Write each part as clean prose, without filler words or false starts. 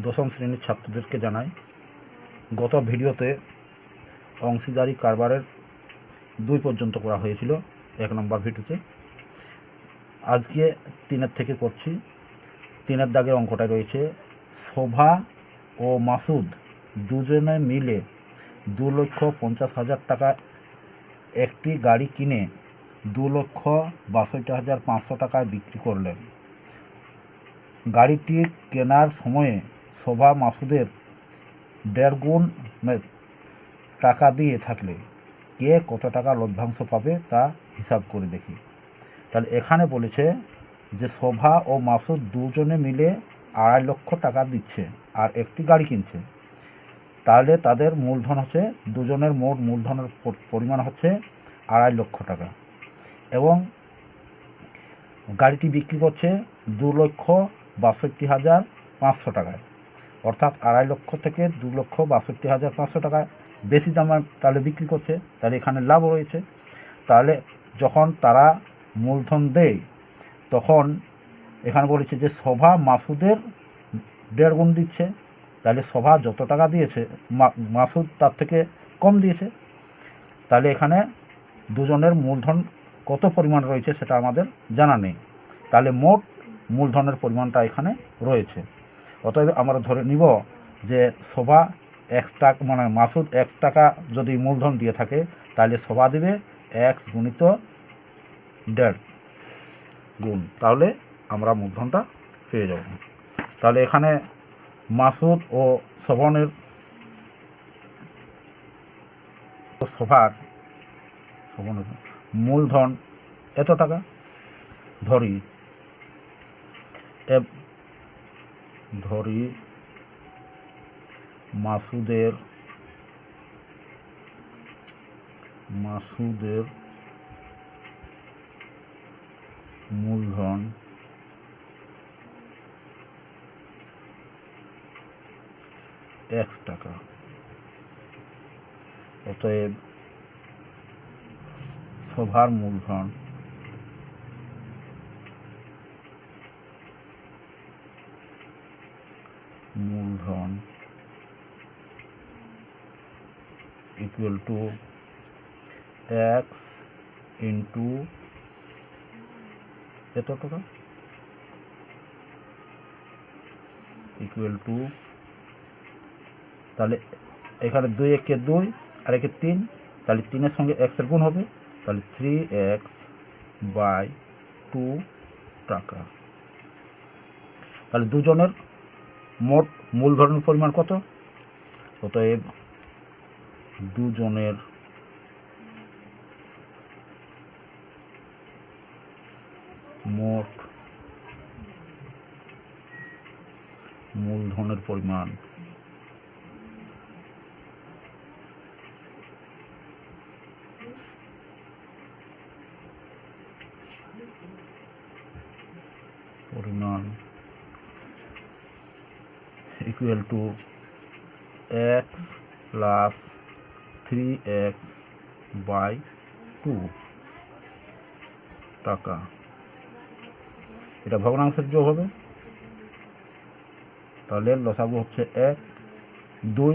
দশম শ্রেণীর ছাত্রদেরকে জানাই, গত ভিডিওতে অংশীদারি কারবারের 2 পর্যন্ত করা হয়েছিল 1 নম্বর ভিডিওতে। আজকে 3 থেকে করছি। 3 দাগের অঙ্কটা রয়েছে, শোভা ও মাসুদ দুজনে মিলে 2,50,000 টাকা একটি গাড়ি কিনে 2,62,500 টাকায় বিক্রি করলেন। গাড়িটি কেনার সময়ে শোভা মাসুদের 1.5 গুণ টাকা দিয়ে থাকলে কে কত টাকা লভ্যাংশ পাবে তা হিসাব করে দেখি। তাহলে এখানে বলেছে যে শোভা ও মাসুদ দুজনে মিলে 2.5 লক্ষ টাকা দিচ্ছে আর একটি গাড়ি কিনছে। তাহলে তাদের মূলধন হচ্ছে, দুজনের মোট মূলধনের পরিমাণ হচ্ছে 2.5 লক্ষ টাকা এবং গাড়িটি বিক্রি করছে 2,62,500 টাকায়, অর্থাৎ 2.5 লক্ষ থেকে 2,62,500 টাকায় বেশি দামে তাহলে বিক্রি করছে। তাহলে এখানে লাভ রয়েছে। তাহলে যখন তারা মূলধন দেয় তখন এখানে বলেছে যে শোভা মাসুদের 1.5 গুণ দিচ্ছে। তাহলে শোভা যত টাকা দিয়েছে মাসুদ তার থেকে কম দিয়েছে। তাহলে এখানে দুজনের মূলধন কত পরিমাণ রয়েছে সেটা আমাদের জানা নেই। তাহলে মোট মূলধনের পরিমাণটা এখানে রয়েছে। অতএব আমরা ধরে নিব যে শোভা X টাকা, মানে মাসুদ X টাকা যদি মূলধন দিয়ে থাকে তাহলে শোভা দেবে X গুণিত 1.5 গুণ, তাহলে আমরা মূলধনটা পেয়ে যাব। তাহলে এখানে মাসুদ ও শোভনের শোভার মূলধন এত টাকা ধরি মাসুদের মূলধন X টাকা। অতএব শোভার মূলধন ইকুয়াল টু X ইন্টু এত টাকা ইকুয়াল টু, তাহলে এখানে 2 একে 2 আর একে 3, তাহলে 3-এর সঙ্গে X এর গুণ হবে, তাহলে 3x/2 টাকা। তাহলে দুজনের মোট মূলধনের পরিমাণ কত? অতএব দুজনের মোট মূলধনের পরিমাণ equal to X plus 3x/2 টাকা। এটা ভগ্নাংশের যোগ হবে, তাহলে লসাগু হচ্ছে 1, 2।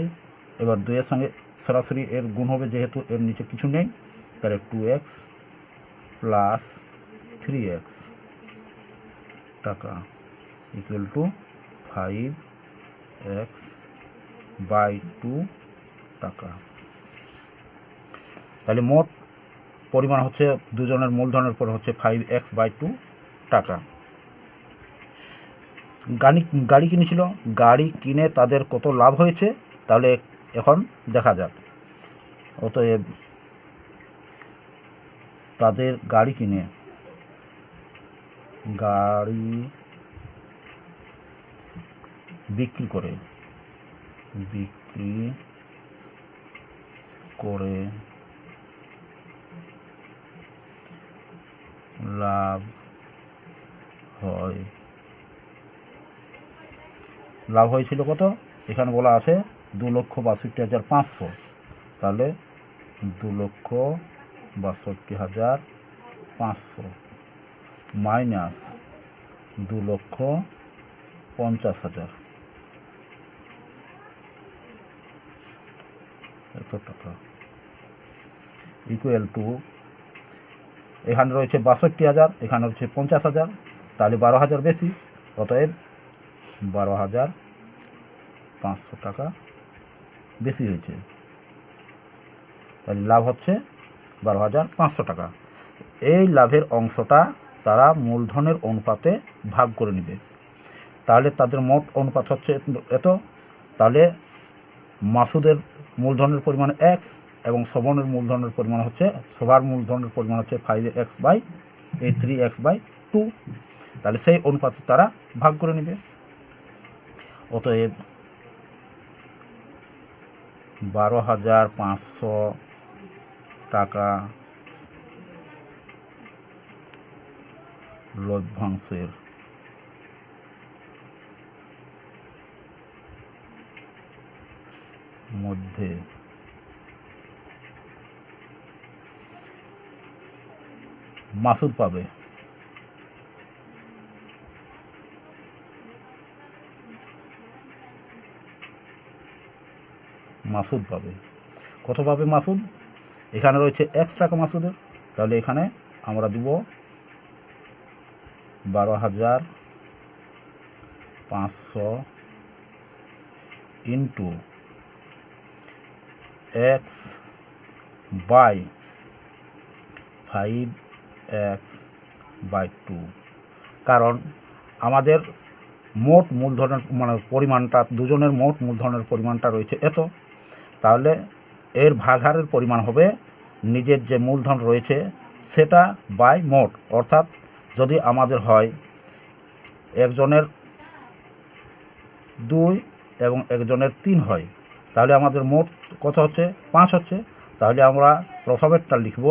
এবার 2-এর সঙ্গে সরাসরি এর গুণ হবে, যেহেতু এর নিচে কিছু নেই, তাহলে 2x প্লাস 3x টাকা ইকুয়াল টু 5x/2 টাকা। তাহলে মোট পরিমাণ হচ্ছে দুজনের মূলধনের পর হচ্ছে 5x/2 টাকা। গাড়ি কিনেছিল, গাড়ি কিনে তাদের কত লাভ হয়েছে তাহলে এখন দেখা যাক। অতএব তাদের গাড়ি বিক্রি করে লাভ হয়েছিল কত? এখানে বলা আছে 2,62,500। তাহলে 2,62,500 মাইনাস 2,50,000 এত টাকা ইকুয়াল টু এখানে রয়েছে ৬২,০০০, এখানে রয়েছে ৫০,০০০, তাহলে ১২,০০০ বেশি, অতএব ১২,৫০০ টাকা বেশি হয়েছে। তাহলে লাভ হচ্ছে ১২,৫০০ টাকা। এই লাভের অংশটা তারা মূলধনের অনুপাতে ভাগ করে নেবে। তাহলে তাদের মোট অনুপাত হচ্ছে এত। তাহলে মাসুদের মূলধনের পরিমাণ x এবং শোভনের মূলধনের পরিমাণ হচ্ছে, শোভার মূলধনের পরিমাণ হচ্ছে 3x/2। তাহলে সেই অনুপাতে তারা ভাগ করে নেবে। অতএব ১২,৫০০ টাকা লভ্যাংশের মধ্যে মাসুদ পাবে। মাসুদ পাবে কত পাবে? মাসুদ এখানে রয়েছে x টাকা মাসুদের, তাহলে এখানে আমরা দিব ১২,৫০০ ইন্টু x বাই 5x/2, কারণ আমাদের মোট মূলধনের পরিমাণটা, দুজনের মোট মূলধনের পরিমাণটা রয়েছে এত। তাহলে এর ভাগহারের পরিমাণ হবে নিজের যে মূলধন রয়েছে সেটা বাই মোট। অর্থাৎ যদি আমাদের হয় একজনের 2 এবং একজনের 3 হয়, তাহলে আমাদের মোট কত হচ্ছে? 5 হচ্ছে। তাহলে আমরা প্রথমেরটা লিখব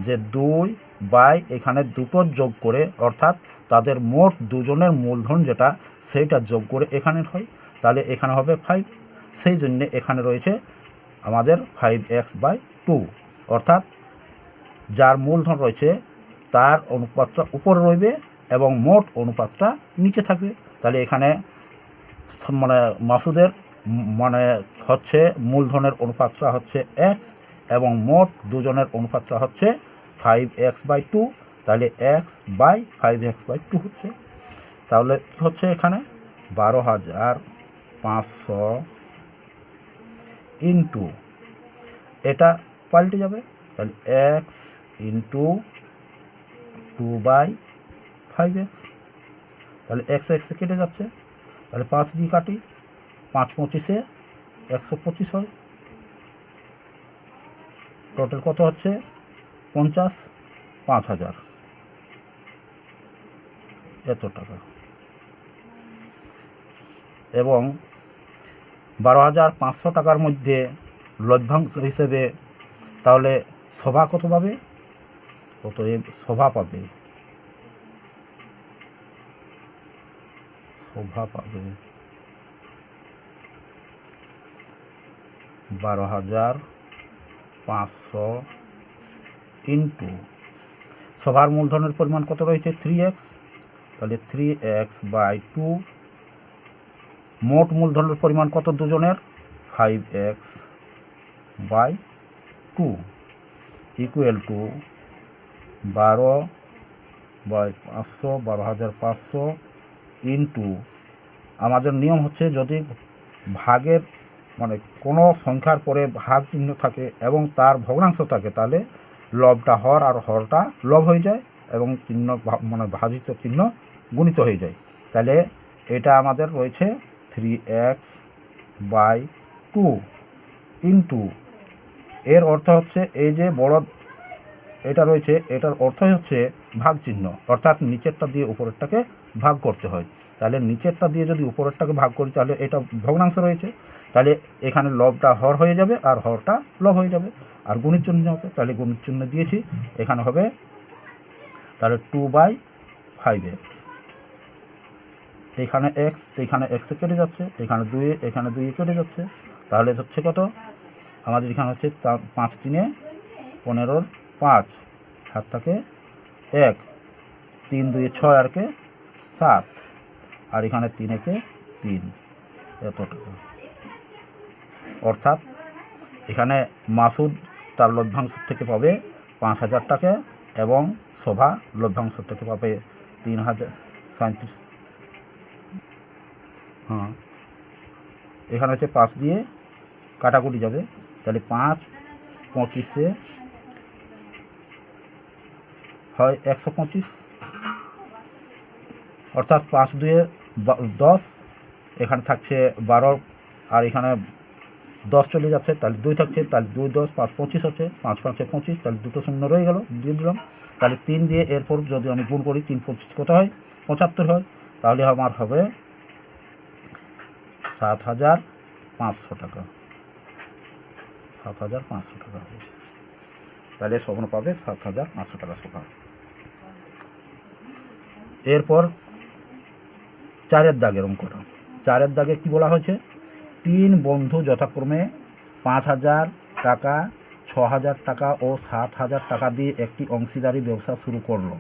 যে 2 বাই এখানে দুটো যোগ করে, অর্থাৎ তাদের মোট দুজনের মূলধন যেটা সেইটা যোগ করে এখানে হয়, তাহলে এখানে হবে 5। সেই জন্য এখানে রয়েছে আমাদের 5x/2, অর্থাৎ যার মূলধন রয়েছে তার অনুপাতটা উপরে রইবে এবং মোট অনুপাতটা নিচে থাকবে। তাহলে এখানে মাসুদের হচ্ছে মূলধনের অনুপাতটা হচ্ছে x এবং মোট দুজনের অনুপাতটা হচ্ছে 5x/2, তাহলে x/5x/2 হচ্ছে। তাহলে কি হচ্ছে এখানে ১২,৫০০ ইন্টু এটা পাল্টে যাবে, তাহলে x ইন্টু 2/5x, তাহলে x কেটে যাচ্ছে, তাহলে 5 দিয়ে কাটি, 5×5 = 125 হয়। টোটাল কত হচ্ছে? ৫০, ৫,০০০ এত টাকা। এবং ১২,৫০০ টাকার মধ্যে লভ্যাংশ হিসেবে তাহলে শোভা কত পাবে? অতএব শোভা পাবে ১২,৫০০ ইন্টু শোভার মূলধনের পরিমাণ কত রয়েছে? 3x, তাহলে 3x/2। মোট মূলধনের পরিমাণ কত দুজনের? 5x/2 ইকুয়াল টু ১২/৫০০ ইন্টু, আমাদের নিয়ম হচ্ছে যদি ভাগের কোনো সংখ্যার পরে ভাগ চিহ্ন থাকে এবং তার ভগ্নাংশ থাকে, তাহলে লবটা হর আর হরটা লব হয়ে যায় এবং চিহ্ন ভাজিত চিহ্ন গুণিত হয়ে যায়। তাহলে এটা আমাদের রয়েছে 3x/2 ইন্টু, এর অর্থ হচ্ছে এই যে বড় এটা রয়েছে, এটার অর্থ হচ্ছে ভাগ চিহ্ন, অর্থাৎ নিচেরটা দিয়ে উপরেরটাকে ভাগ করতে হয়। তাহলে নিচেরটা দিয়ে যদি উপরেরটাকে ভাগ করি তাহলে এটা ভগ্নাংশ রয়েছে, তাহলে এখানে লবটা হর হয়ে যাবে আর হরটা লব হয়ে যাবে, আর গুণিত চিহ্ন হবে, তাহলে গুণিত চিহ্ন দিয়েছি, এখানে হবে তাহলে 2/5x, এখানে x, এখানে x কেটে যাচ্ছে, এখানে 2 কেটে যাচ্ছে, তাহলে হচ্ছে কত? আমাদের এখানে হচ্ছে 5×3 = 15, 5 হাত থাকে 1, 3×2 = 6 আর কে 7, আর এখানে 3 × 1 = 3, এত টাকা। অর্থাৎ এখানে মাসুদ তার লভ্যাংশ থেকে পাবে 5,000 টাকা এবং শোভা লভ্যাংশ থেকে পাবে 3,037। হ্যাঁ, এখানে হচ্ছে 5 দিয়ে কাটাকুটি যাবে, তাহলে 5 25 হয় 125, অর্থাৎ 5 2 10, এখানে থাকছে 12 আর এখানে 10 চলে যাচ্ছে, তাহলে 2 থাকছে, তাহলে 2 10 5 25 হচ্ছে, 5 5 25, তাহলে দুটো শূন্য রয়ে গেল, দিয়ে দিলাম। তাহলে 3 দিয়ে এরপর যদি আমি গুণ করি 3 25 কত হয়, 75 হয়, তাহলে আমার হবে 7,500 টাকা, 7,500 টাকা হবে। তাহলে স্বপ্ন পাবে 7,500 টাকা সোফা। এরপর 4-এর দাগের অঙ্কটা, 4-এর দাগে কি বলা হয়েছে, 3 বন্ধু যথাক্রমে 5,000 টাকা, 6,000 টাকা ও 7,000 টাকা দিয়ে একটি অংশীদারি ব্যবসা শুরু করলো।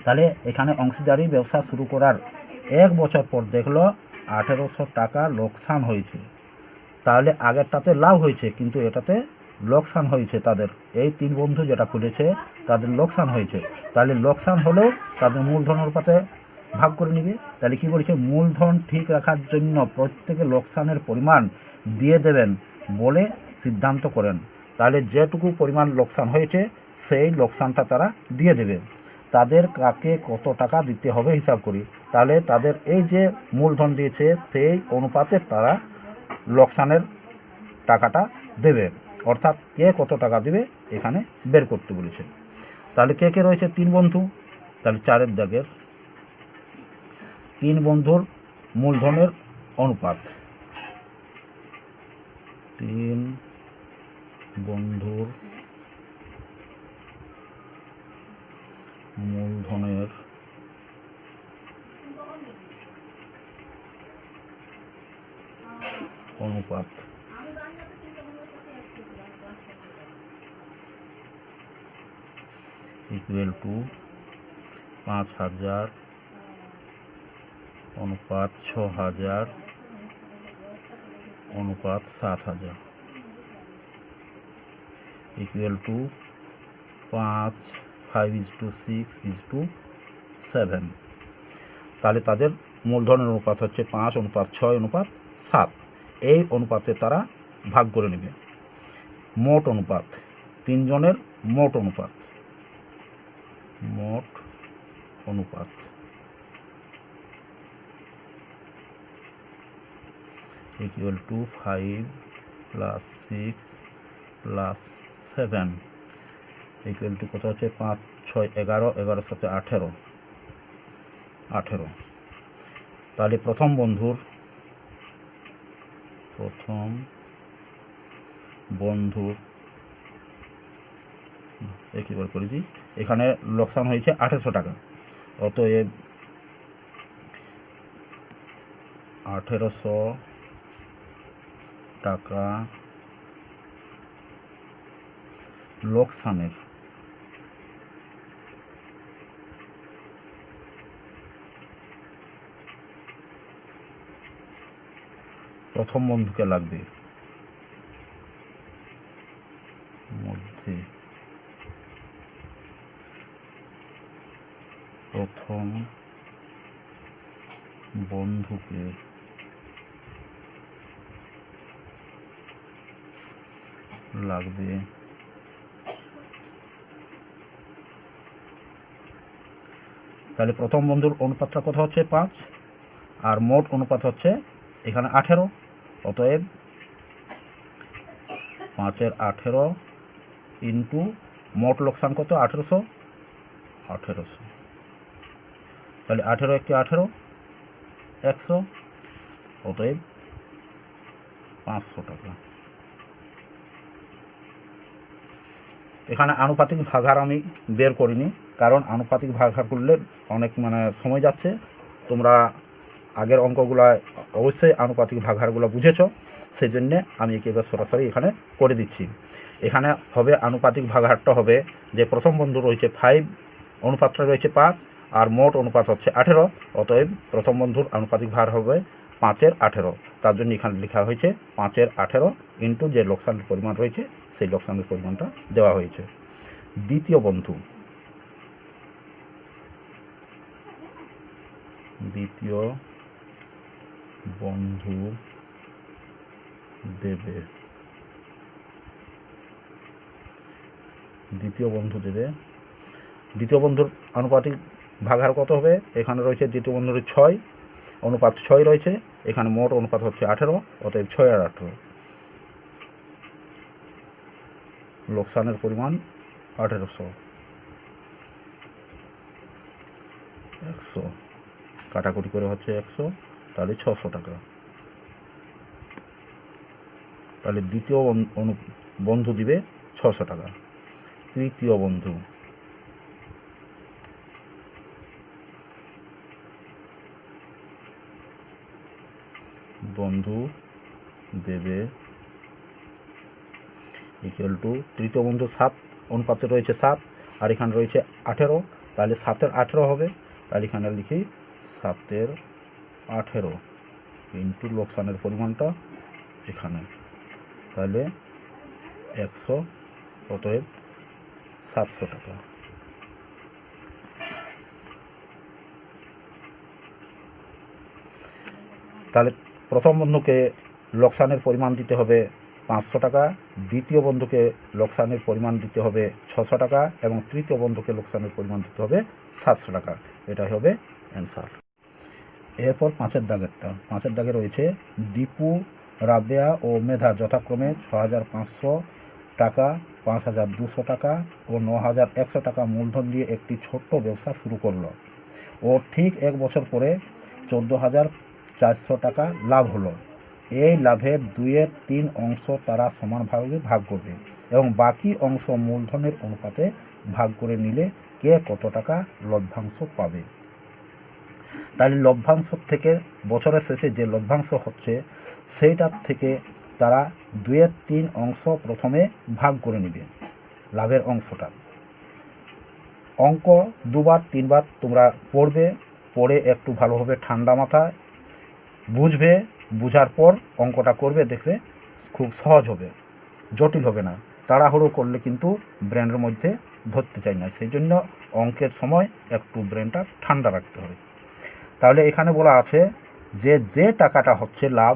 তাহলে এখানে অংশীদারি ব্যবসা শুরু করার 1 বছর পর দেখলো 1,800 টাকা লোকসান হয়েছে। তাহলে আগেরটাতে লাভ হয়েছে, কিন্তু এটাতে লোকসান হয়েছে। তাদের এই 3 বন্ধু যেটা খুলেছে তাদের লোকসান হয়েছে। তাহলে লোকসান হলেও তাদের মূলধন অনুপাতে ভাগ করে নিবে। তাহলে কি বলেছে, মূলধন ঠিক রাখার জন্য প্রত্যেকে লোকসানের পরিমাণ দিয়ে দেবেন বলে সিদ্ধান্ত করেন। তাহলে যেটুকু পরিমাণ লোকসান হয়েছে সেই লোকসানটা তারা দিয়ে দেবে। তাদের কাকে কত টাকা দিতে হবে হিসাব করি। তাহলে তাদের এই যে মূলধন দিয়েছে সেই অনুপাতে তারা লোকসানের টাকাটা দেবে, অর্থাৎ কে কত টাকা দেবে এখানে বের করতে বলেছে। তাহলে কে কে রয়েছে, 3 বন্ধু। তাহলে 4-এর দাগের 3 বন্ধুর মূলধনের অনুপাত, 3 বন্ধুর মূলধনের অনুপাত ইকুয়াল টু 5,000 অনুপাত 6,000 অনুপাত 7,000 ইকুয়াল টু 5 5:6:7। তাহলে তাদের মূলধনের অনুপাত হচ্ছে 5 অনুপাত 6 অনুপাত 7। এই অনুপাতে তারা ভাগ করে নেবে। মোট অনুপাত, 3 জনের মোট অনুপাত, মোট অনুপাত ইকুয়াল টু 5 + 6 + 7 ইকুয়াল টু কত হচ্ছে, 5 6 11, 11 7 18। তাহলে প্রথম বন্ধুর একইবার করে দিই, এখানে লোকসান হয়েছে 1,800 টাকা, অতএব 1,800 টাকা লোকসানের প্রথম বন্ধুকে লাগবে, মধ্যে প্রথম বন্ধুকে লাগবে তাহলে প্রথম বন্ধুর অনুপাতটা কত হচ্ছে, 5, আর মোট অনুপাত হচ্ছে এখানে 18। অতএব 5-এর 18 ইন্টু মোট লোকসান কত, 1,800। তাহলে 18 × 18 100, অতএব 500 টাকা। এখানে আনুপাতিক ভাগাহার আমি বের করিনি, কারণ আনুপাতিক ভাগাহার করলে অনেক সময় যাচ্ছে। তোমরা আগের অঙ্কগুলো অবশ্যই আনুপাতিক ভাগাহারগুলো বুঝেছো, সেই জন্যে আমি একেবারে সরাসরি এখানে করে দিচ্ছি। এখানে হবে আনুপাতিক ভাগাহারটা হবে যে প্রথম বন্ধু রয়েছে 5, অনুপাতটা রয়েছে 5, আর মোট অনুপাত হচ্ছে 18। অতএব প্রথম বন্ধুর আনুপাতিক ভাগ হবে 5-এর 18, তার জন্য এখানে লেখা হয়েছে 5-এর 18 ইন্টু যে লোকসানের পরিমাণ রয়েছে সেই লোকসানের পরিমাণটা দেওয়া হয়েছে। দ্বিতীয় বন্ধু দেবে দ্বিতীয় বন্ধুর আনুপাতিক ভাগাহার কত হবে? এখানে রয়েছে দ্বিতীয় বন্ধুর 6 অনুপাত 6 রয়েছে, এখানে মোট অনুপাত হচ্ছে 18, অতএব 6 আর 18, লোকসানের পরিমাণ 1800, 100 কাটাকুটি করে হচ্ছে 100, তাহলে 600 টাকা। তাহলে দ্বিতীয় বন্ধু দিবে 600 টাকা। তৃতীয় বন্ধু দেবে ইকুয়াল টু, তৃতীয় বন্ধু 7 অনুপাতে রয়েছে 7 আর এখানে রয়েছে 18, তাহলে 7-এর 18 হবে, তাহলে এখানে লিখি 7-এর 18 ইন্টু লোকসানের পরিমাণটা এখানে, তাহলে 100, অতএব 700 টাকা। তাহলে প্রথম বন্ধুকে লোকসানের পরিমাণ দিতে হবে 500 টাকা, দ্বিতীয় বন্ধুকে লোকসানের পরিমাণ দিতে হবে 600 টাকা এবং তৃতীয় বন্ধুকে লোকসানের পরিমাণ দিতে হবে 700 টাকা। এটাই হবে অ্যান্সার। এরপর 5-এর দাগে রয়েছে দীপু, রাবেয়া ও মেধা যথাক্রমে 6500 টাকা, 5200 টাকা ও 9100 টাকা মূলধন দিয়ে একটি ছোট্ট ব্যবসা শুরু করলো। ও ঠিক 1 বছর পরে 14,400 টাকা লাভ হলো। এই লাভের 2/3 অংশ তারা সমানভাবে ভাগ করবে এবং বাকি অংশ মূলধনের অনুপাতে ভাগ করে নিলে কে কত টাকা লভ্যাংশ পাবে? তাহলে লভ্যাংশ থেকে বছরের শেষে যে লভ্যাংশ হচ্ছে সেইটার থেকে তারা 2/3 অংশ প্রথমে ভাগ করে নেবে লাভের অংশটা। অঙ্ক 2-3বার তোমরা পড়ে একটু ভালোভাবে ঠান্ডা মাথায় বুঝবে, বুঝার পর অঙ্কটা করবে, দেখবে খুব সহজ হবে, জটিল হবে না। তাড়াহুড়ো করলে কিন্তু ব্রেনের মধ্যে ধরতে চাই না, সেই জন্য অঙ্কের সময় একটু ব্রেনটা ঠান্ডা রাখতে হবে। তাহলে এখানে বলা আছে যে টাকাটা হচ্ছে লাভ,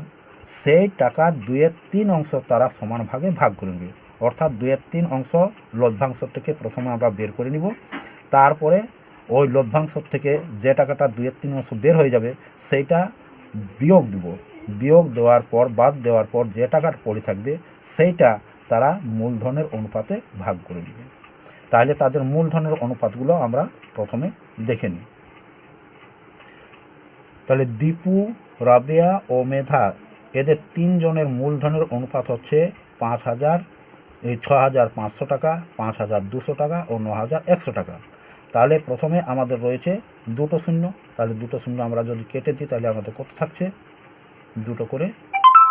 সেই টাকার 2/3 অংশ তারা সমান ভাগে ভাগ করে নেবে, অর্থাৎ 2/3 অংশ লভ্যাংশ থেকে প্রথমে আমরা বের করে নিব, তারপরে ওই লভ্যাংশ থেকে যে টাকাটা 2/3 অংশ বের হয়ে যাবে সেইটা বিয়োগ দেব, বিয়োগ দেওয়ার পর বাদ দেওয়ার পর যে টাকাটা পড়ে থাকবে সেইটা তারা মূলধনের অনুপাতে ভাগ করে নেবে। তাহলে তাদের মূলধনের অনুপাতগুলো আমরা প্রথমে দেখে নিই। তাহলে দীপু, রাবেয়া ও মেধা এদের 3 জনের মূলধনের অনুপাত হচ্ছে 6,500 টাকা, 5,200 টাকা ও 9,100 টাকা। তাহলে প্রথমে আমাদের রয়েছে 2টো শূন্য, তাহলে 2টো শূন্য আমরা যদি কেটে দিই তাহলে আমাদের কত থাকছে? 2টো করে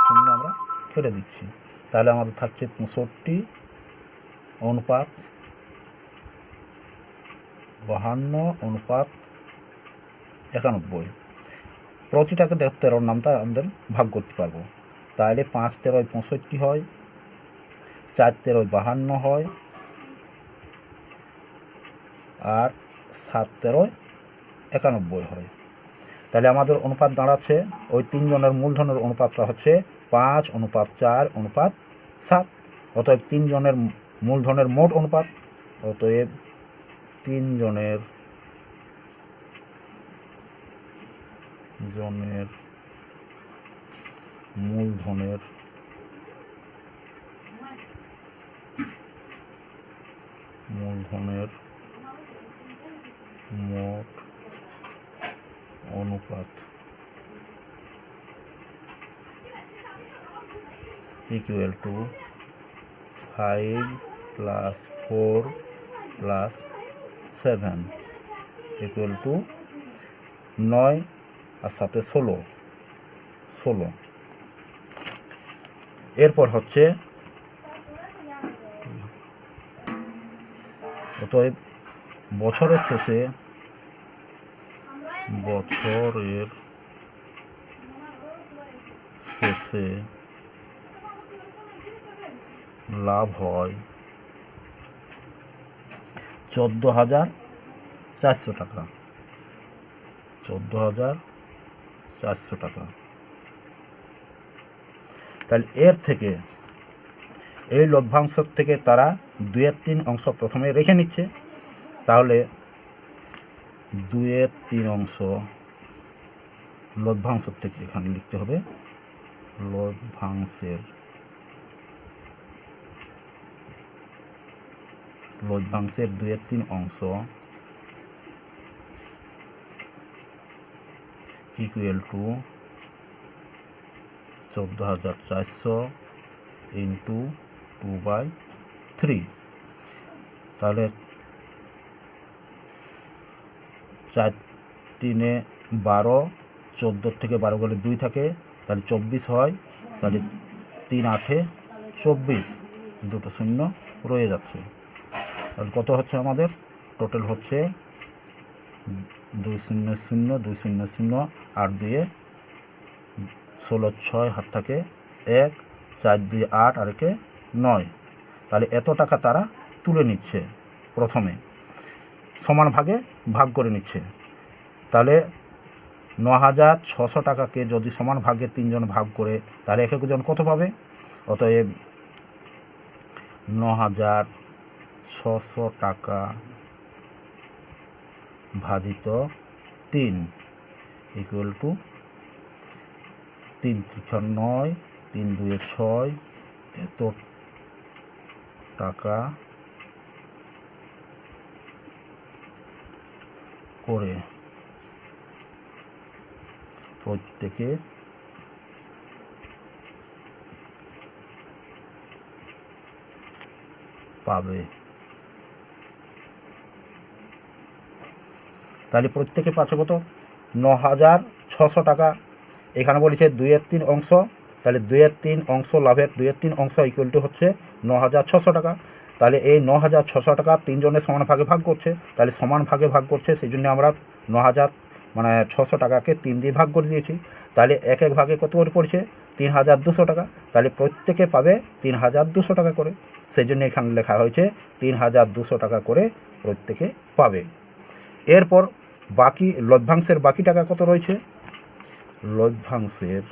শূন্য আমরা কেটে দিচ্ছি, তাহলে আমাদের থাকছে 65 অনুপাত 52 অনুপাত 91। প্রতিটাকে 13 নামটা আমাদের ভাগ করতে পারবো, তাহলে 5-13 65 হয়, 4-13 52 হয় আর 7-13 91 হয়। তাহলে আমাদের অনুপাত দাঁড়াচ্ছে ওই 3 জনের মূলধনের অনুপাতটা হচ্ছে 5:4:7, অতএব 3 জনের মূলধনের মোট অনুপাত, অতএব 3 জনের মূলধনের মোট অনুপাত ইকুয়াল টু 5 + 4 + 7 ইকুয়াল টু 9 আর 7 16। এরপর হচ্ছে অতএব বছরের শেষে শেষে লাভ হয় 14,400 টাকা। 14,400 টাকা। তাহলে এর থেকে এই লভ্যাংশ থেকে তারা 2/3 অংশ প্রথমে রেখে নিচ্ছে। তাহলে 2/3 অংশ লভ্যাংশ থেকে এখানে লিখতে হবে লভ্যাংশের 2/3 অংশ ইকুয়াল টু 14,400 ইন্টু 2/3। তাহলে 4×3 = 12, 14 থেকে 12 গেলে 2 থাকে, তাহলে 24 হয়। তাহলে 3×8 = 24, দুটো শূন্য রয়ে যাচ্ছে। তাহলে কত হচ্ছে আমাদের? টোটাল হচ্ছে 200, 200 আর 2 16, 6 হাত থাকে 1, 4, 2, 8 আর 1 9। তাহলে এত টাকা তারা তুলে নিচ্ছে, প্রথমে সমান ভাগে ভাগ করে নিচ্ছে। তাহলে 9,600 টাকাকে যদি সমান ভাগে 3 জন ভাগ করে, তাহলে এক একজন কত পাবে? অতএব 9,600 টাকা ভাজিত 3 ইকুয়াল টু 3×3 = 9, 3×2 = 6, এত টাকা করে প্রত্যেকে পাবে। তাহলে প্রত্যেকে পাচ্ছে কত? 9,600 টাকা। এখানে বলেছে 2/3 অংশ, তাহলে 2/3 অংশ লাভের 2/3 অংশ ইকুয়াল টু হচ্ছে 9,600 টাকা। তাহলে এই 9,600 টাকা 3 জনের সমান ভাগে ভাগ করছে, তাহলে সমান ভাগে ভাগ করছে, সেই জন্য আমরা 9,600 টাকাকে 3 দিয়ে ভাগ করে দিয়েছি। তাহলে এক এক ভাগে কত করে পড়ছে? 3,200 টাকা। তাহলে প্রত্যেকে পাবে 3,200 টাকা করে, সেই জন্য এখানে লেখা হয়েছে 3,200 টাকা করে প্রত্যেকে পাবে। এরপর বাকি লভ্যাংশের বাকি টাকা কত রয়েছে? লভ্যাংশের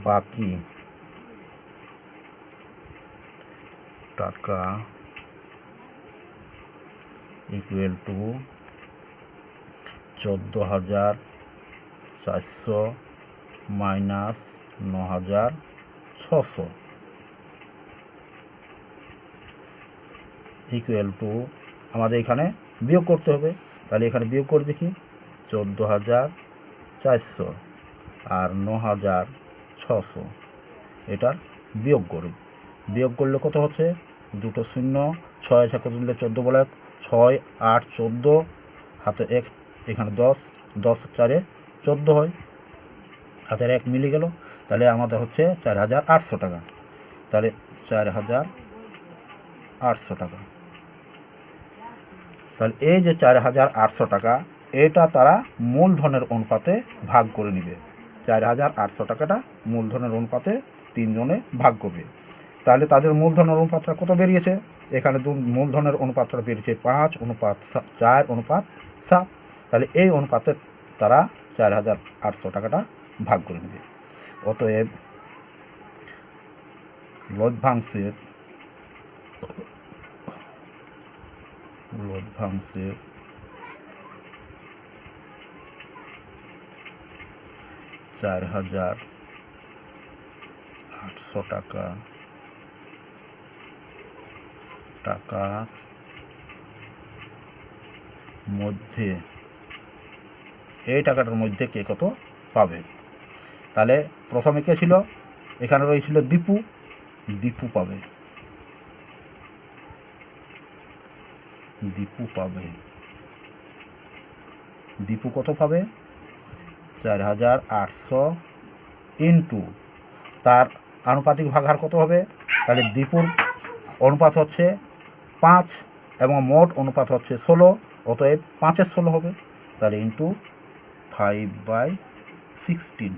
বাকি টাকা equal to 14,400 minus 9,600 equal to আমাদের এখানে বিয়োগ করতে হবে। তাহলে এখানে বিয়োগ করে দেখি, 14,400 আর 9,600 এটার বিয়োগ করি। বিয়োগ করলে কত হচ্ছে? দুটো শূন্য, 6 কত দিলে 14 বলে 6, 8, 14, হাতে 1, এখানে 10, 10 4 14 হয়, হাতের 1 মিলে গেল। তাহলে আমাদের হচ্ছে 4,800 টাকা। তাহলে 4,800 টাকা। তাহলে এই যে 4,800 টাকা, এটা তারা মূলধনের অনুপাতে ভাগ করে নেবে। 4,800 টাকাটা মূলধনের অনুপাতে 3 জনে ভাগ করবে। তাহলে তাদের মূলধনের অনুপাতটা কত বেরিয়েছে? এখানে মূলধনের অনুপাতটা বেরিয়েছে 5:4:7। তাহলে এই অনুপাতে তারা 4,800 টাকাটা ভাগ করে নেবে। অতএব লভ্যাংশের 4,800 টাকার মধ্যে এই টাকাটার মধ্যে কে কত পাবে? তাহলে প্রথমে কে ছিল? এখানে রয়েছিল দীপু। দীপু পাবে। দীপু কত পাবে? 4,800 ইন্টু তার আনুপাতিক ভাগহার কত হবে? তাহলে দীপুর অনুপাত হচ্ছে 5 এবং মোট অনুপাত হচ্ছে 16, অতএব 5-এর 16 হবে, তাহলে ইন্টু 5/16।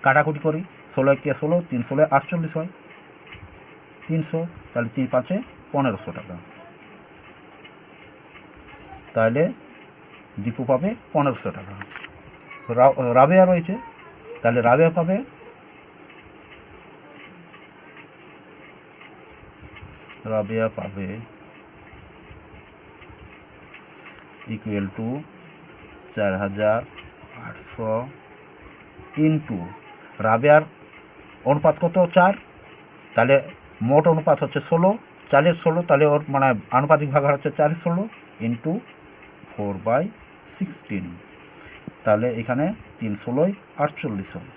কাটাকুটি করি, 16 কে 16, 3 16 48 হয়, 300, তাহলে 3 5-এ 1500 টাকা। তাহলে দীপু পাবে 1500 টাকা। রাবেয়া রয়েছে, তাহলে রাবেয়া পাবে ইকুয়াল টু 4800 ইন্টু রাবেয়ার অনুপাত কত 4, তাহলে মোট অনুপাত হচ্ছে 16, 4-এর 16, তাহলে ওর মানে আনুপাতিক ভাগ হচ্ছে 4-এর 16 ইন্টু 4/16, তাহলে এখানে 3 16 48 হয়,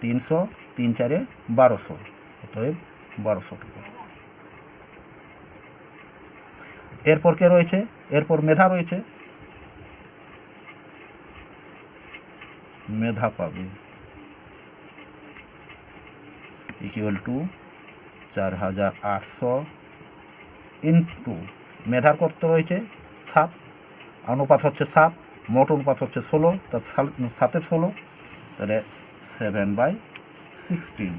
300, 3 4-এ 1200, অতএব 1200 টাকা। এরপর কে রয়েছে? এরপর মেধা রয়েছে, মেধা পাবে ইকুয়াল টু 4800 ইন্টু মেধার কত রয়েছে 7, অনুপাত হচ্ছে 7, মোট অনুপাত হচ্ছে 16, তা 7-এর 16, তাহলে 7/16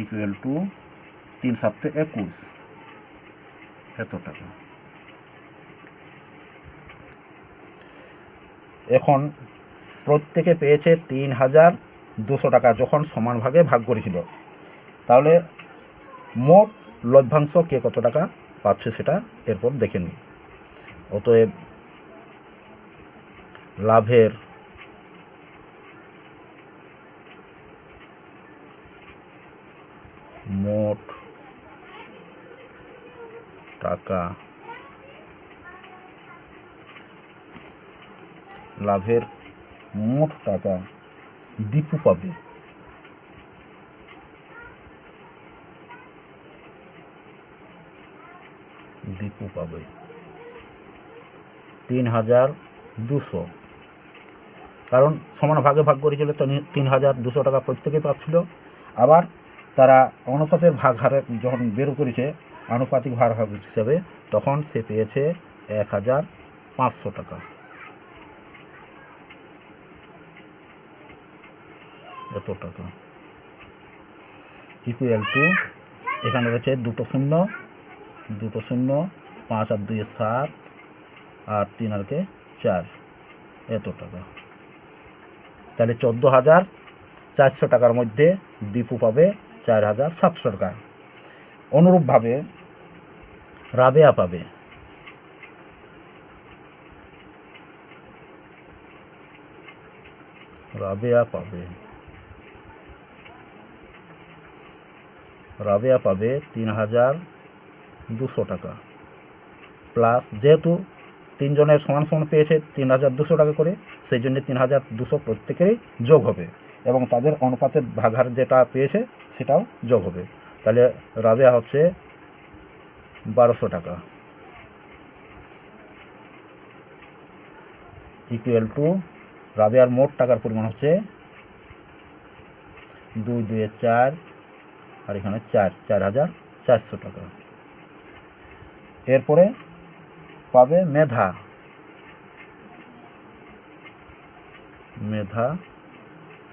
ইকুয়াল টু 3 7 21, এত টাকা। এখন প্রত্যেকে পেয়েছে 3200 টাকা যখন সমান ভাগে ভাগ করেছিল, তাহলে মোট লভ্যাংশ কে কত টাকা পাচ্ছে সেটা এরপর দেখে নিই। অতএব লাভের মোট টাকা, লাভের মোট টাকা দীপু পাবে দীপু পাবে 3200, কারণ সমান ভাগে ভাগ করেছিল তো 3200 টাকা প্রত্যেকেই পাচ্ছিল। আবার তারা অনুপাতের ভাগ হারে যখন বের করেছে আনুপাতিক ভাগ হিসেবে, তখন সে পেয়েছে 1500 টাকা। এত টাকা ইকুয়াল টু, এখানে রয়েছে 2 শূন্য 2 শূন্য, 5 আর 2 7, আর 3 আর 4, এত টাকা। তাহলে 14,400 টাকার মধ্যে দীপু পাবে 4,700 টাকা। অনুরূপভাবে রাবেয়া পাবে রাবেয়া পাবে 3,200 টাকা প্লাস, যেহেতু তিনজনের সমান সমান পেয়েছে 3,200 টাকা করে, সেই জন্য 3,200 প্রত্যেকেরই যোগ হবে এবং তাদের অনুপাতের ভাগার যেটা পেয়েছে সেটাও যোগ হবে। তাহলে রাবেয়া হচ্ছে 1200 টাকা ইকুয়াল টু, রাবেয়ার মোট টাকার পরিমাণ হচ্ছে 2 2 4, আর এখানে 4,400 টাকা। এরপরে পাবে মেধা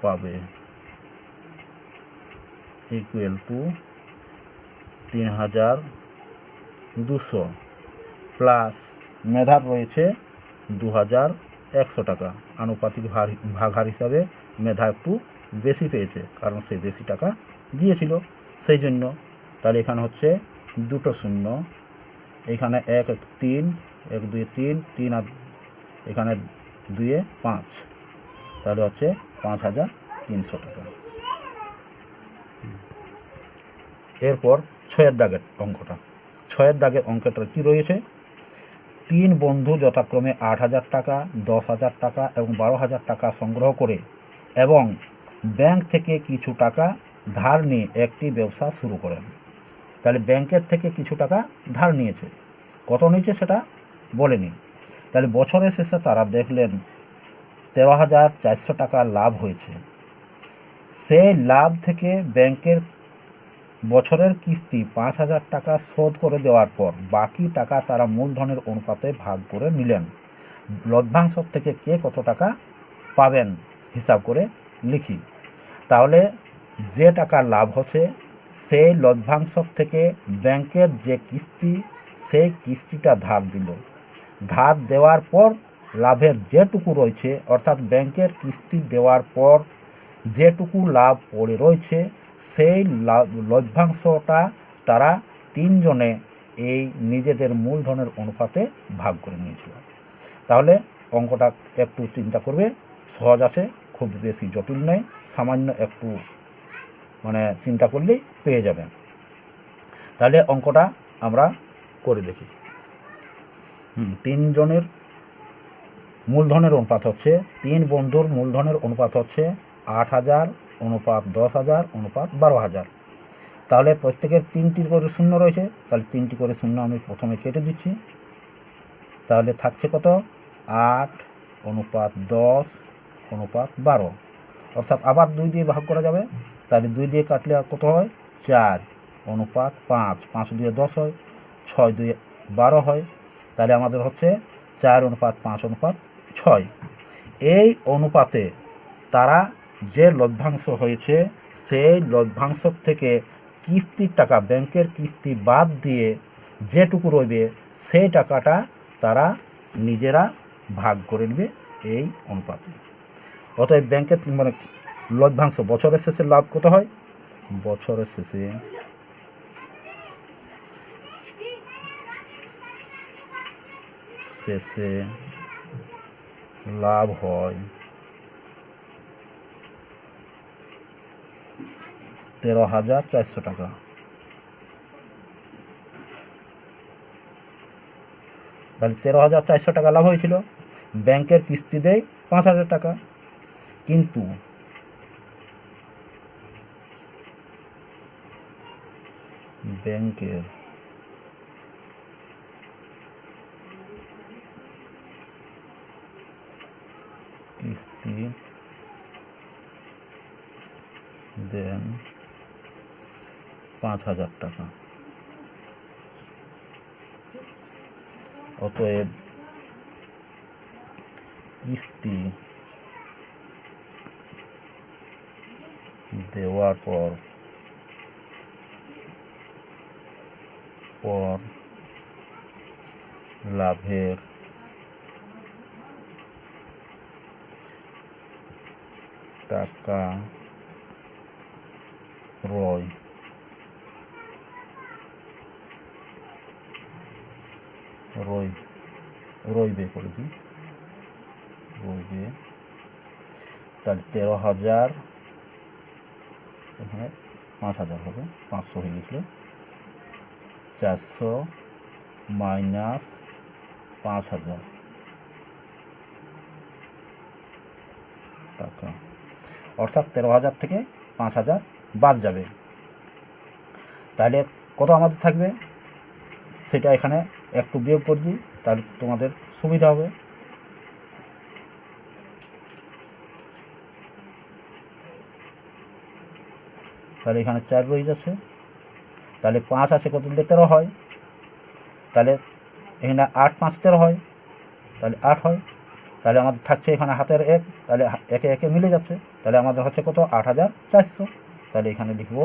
পাবে ইকুয়াল টু 3,200 প্লাস মেধার রয়েছে 2,100 টাকা। আনুপাতিক ভাগার হিসাবে মেধা একটু বেশি পেয়েছে, কারণ সে বেশি টাকা দিয়েছিল সেই জন্য। তাহলে এখানে হচ্ছে 2 শূন্য, এখানে 1 1 3, 1 2 3, 3 আর এখানে 2 5, তাহলে হচ্ছে 5,300 টাকা। এরপর 6-এর দাগের অঙ্কটা, 6-এর দাগের অঙ্কটা কি রয়েছে? 3 বন্ধু যথাক্রমে 8,000 টাকা, 10,000 টাকা এবং 12,000 টাকা সংগ্রহ করে এবং ব্যাংক থেকে কিছু টাকা ধার নিয়ে একটি ব্যবসা শুরু করেন। তাহলে ব্যাংকের থেকে কিছু টাকা ধার নিয়েছে, কত নিয়েছে সেটা বলেনি। তাহলে বছরের শেষে তারা দেখলেন 13,400 টাকা লাভ হয়েছে। সেই লাভ থেকে ব্যাংকের বছরের কিস্তি 5,000 টাকা শোধ করে দেওয়ার পর বাকি টাকা তারা মূলধনের অনুপাতে ভাগ করে নিলেন। লভ্যাংশ থেকে কে কত টাকা পাবেন হিসাব করে লিখি। তাহলে যে টাকা লাভ হচ্ছে সেই লভ্যাংশ থেকে ব্যাংকের যে কিস্তি সেই কিস্তিটা ধার দিল। ধার দেওয়ার পর লাভের যেটুকু রয়েছে অর্থাৎ ব্যাংকের কিস্তি দেওয়ার পর যেটুকু লাভ পড়ে রয়েছে সেই লভ্যাংশটা তারা তিনজনে এই নিজেদের মূলধনের অনুপাতে ভাগ করে নিয়েছিল। তাহলে অঙ্কটা একটু চিন্তা করবে, সহজ আছে, খুব বেশি জটিল নয়, সামান্য একটু চিন্তা করলেই পেয়ে যাবেন। তাহলে অঙ্কটা আমরা করে দেখি। তিনজনের মূলধনের অনুপাত হচ্ছে, তিন বন্ধুর মূলধনের অনুপাত হচ্ছে 8,000 অনুপাত 10,000 অনুপাত 12,000। তাহলে প্রত্যেকের 3টি করে শূন্য রয়েছে, তাহলে 3টি করে শূন্য আমি প্রথমে কেটে দিচ্ছি। তাহলে থাকছে কত? 8 অনুপাত 10 অনুপাত 12, অর্থাৎ আবার 2 দিয়ে ভাগ করা যাবে। তাহলে 2 দিয়ে কাটলে কত হয়? 4 অনুপাত 5, 5 দিয়ে 10 হয়, 6 দিয়ে 12 হয়। তাহলে আমাদের হচ্ছে 4 অনুপাত 5 অনুপাত 6। এই অনুপাতে তারা যে লভ্যাংশ হয়েছে সেই লভ্যাংশ থেকে কিস্তির টাকা, ব্যাংকের কিস্তি বাদ দিয়ে যেটুকু রইবে সেই টাকাটা তারা নিজেরা ভাগ করে নেবে এই অনুপাতে। অতএব ব্যাংকের লভ্যাংশ বছরের শেষে লাভ কত হয়? বছরের শেষে লাভ হয় 13,400 টাকা। তাহলে 13,400 টাকা লাভ হয়েছিল। ব্যাংকের কিস্তি দেয় 5,000 টাকা, কিন্তু ব্যাংকের কিস্তি দেন 5,000 টাকা। অতএব কিস্তি দেওয়ার পর লাভের টাকা রইবে করে দিই, রইবে। তাহলে 13,000, 5,000 হবে, 500 হয়ে গেছিল। 400 মাইনাস 5,000 টাকা, অর্থাৎ 13,000 থেকে 5,000 বাদ যাবে। তাহলে কত আমাদের থাকবে সেটা এখানে একটু বিয়োগ করে দিই, তাহলে তোমাদের সুবিধা হবে। তাহলে এখানে 4 রয়ে যাচ্ছে, তাহলে 5 আছে, কত দিলে 13 হয়। তাহলে এখানে 8 5 13 হয়, তাহলে 8 হয়। তাহলে আমাদের থাকছে এখানে হাতের 1, তাহলে একে একে মিলে যাচ্ছে। তাহলে আমাদের হচ্ছে কত? 8,400। তাহলে এখানে লিখব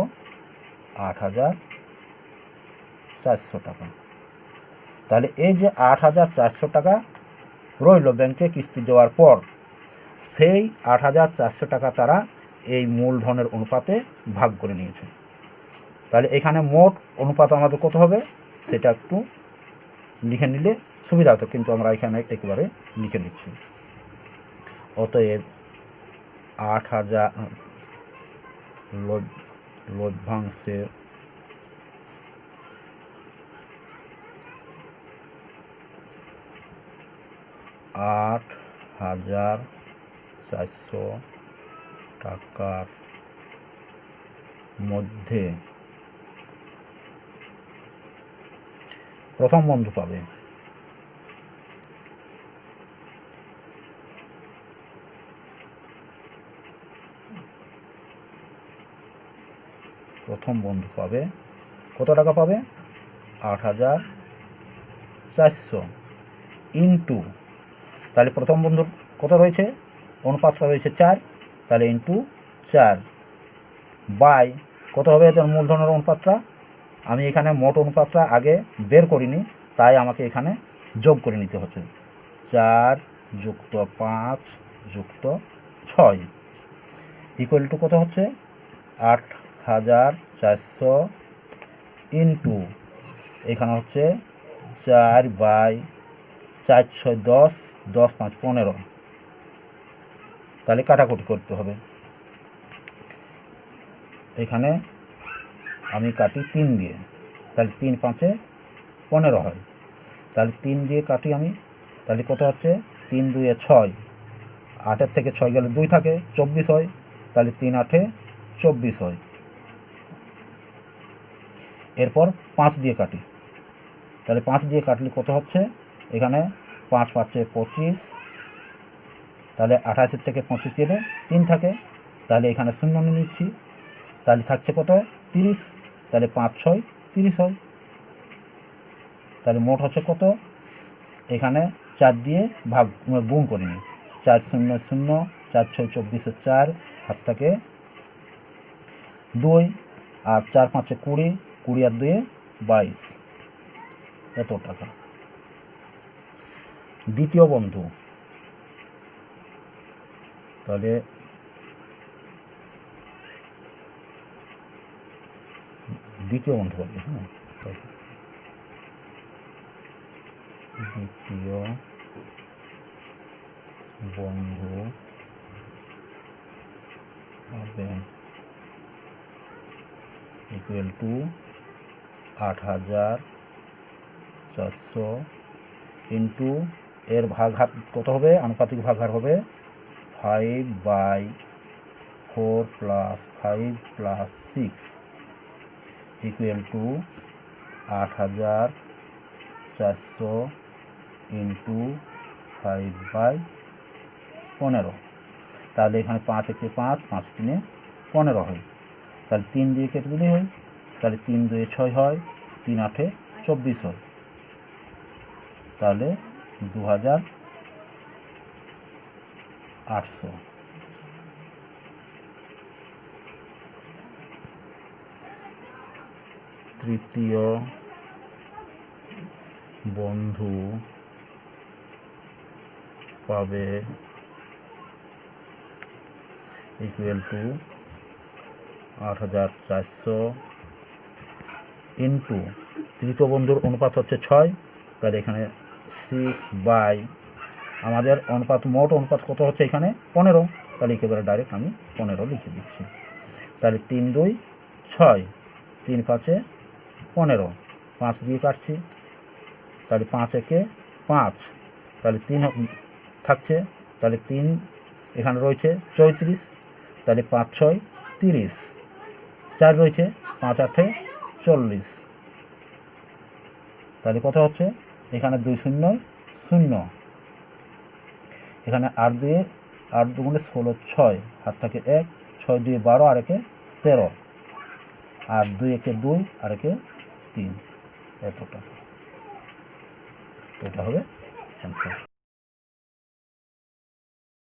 8,400 টাকা। তাহলে এই যে 8,400 টাকা রইল ব্যাংকে কিস্তি দেওয়ার পর, সেই 8,400 টাকা তারা এই মূলধনের অনুপাতে ভাগ করে নিয়েছে। তাহলে এখানে মোট অনুপাত আমাদের কত হবে সেটা একটু লিখে নিলে সুবিধা হতো, কিন্তু আমরা এখানে একেবারে লিখে নিচ্ছি। অতএব 8,000 লভ্যাংশের 8,400 টাকার মধ্যে প্রথম বন্ধু পাবে প্রথম বন্ধু পাবে কত টাকা পাবে? 8,400 ইন্টু, তাহলে প্রথম বন্ধুর কত রয়েছে? অনুপাতটা রয়েছে 4, তাহলে ইন্টু 4 বাই কত হবে এদের মূলধনের অনুপাতটা? আমি এখানে মোট অনুপাতটা আগে বের করিনি, তাই আমাকে এখানে যোগ করে নিতে হচ্ছে। 4 যুক্ত 5 যুক্ত 6 ইকুয়াল টু কত হচ্ছে? 8,400 ইন্টু এখানে হচ্ছে 4 বাই 4 6 10, 10 5 15, তাহলে কাটাকুটি করতে হবে। এখানে আমি কাটি 3 দিয়ে, তাহলে 3 5 15 হয়, তাহলে 3 দিয়ে কাটি আমি, তাহলে কত হচ্ছে? 3 2 6, 8 থেকে 6 গেলে 2 থাকে, 24 হয়, তাহলে 3 8 24 হয়। এরপর 5 দিয়ে কাটি, তাহলে 5 দিয়ে কাটলে কত হচ্ছে? এখানে 5 5 25, তাহলে 28 থেকে 25 গেলে 3 থাকে, তাহলে এখানে 0 নিয়ে নিচ্ছি, তাহলে থাকছে কত? 30, তাহলে 5 6 30 হয়। তাহলে মোট হচ্ছে কত? এখানে 4 দিয়ে ভাগ গুণ করিনি, 4 0 0, 4 6 24, 4 হাত থাকে 2, আর 4 5 20, 20 আর 2 22, এত টাকা। দ্বিতীয় বন্ধু, তাহলে দ্বিতীয় বন্ধু পাবে। হ্যাঁ, দ্বিতীয় বন্ধু হবে ইকুয়াল টু 8,400 ইন্টু এর ভাগহার কত হবে? আনুপাতিক ভাগহার হবে 5/4 plus 5 plus 6 equal to 8,400 into 5/15, তাহলে এখানে 5 1 5, 5 3 15 হয়, তাহলে 3 দিয়ে কেটে দিলেই হয়, তাহলে 3 2 6 হয়, 3 8 24 হয়, তাহলে 2,800। তৃতীয় বন্ধু পাবে ইকুয়াল টু 8,400 ইন্টু তৃতীয় বন্ধুর অনুপাত হচ্ছে 6, তাহলে এখানে 6 বাই আমাদের অনুপাত মোট অনুপাত কত হচ্ছে? এখানে 15, তাহলে একেবারে ডাইরেক্ট আমি 15 লিখে দিচ্ছি। তাহলে 3 2 6, 3 5 15, 5 দিয়ে কাটছি, তাহলে 5 1 5, তাহলে 3 থাকছে, তাহলে 3 এখানে রয়েছে 34, তাহলে 5 6 30, 4 রয়েছে, 5 8 40, তাহলে কত হচ্ছে? এখানে 2 0 0, এখানে 8 2 8 2 16 6, হাত থাকে 1, 6 2 12, আর 1 13, আর 2 1 2, আর 1 3, এতটা। এটা হবে অ্যান্সার।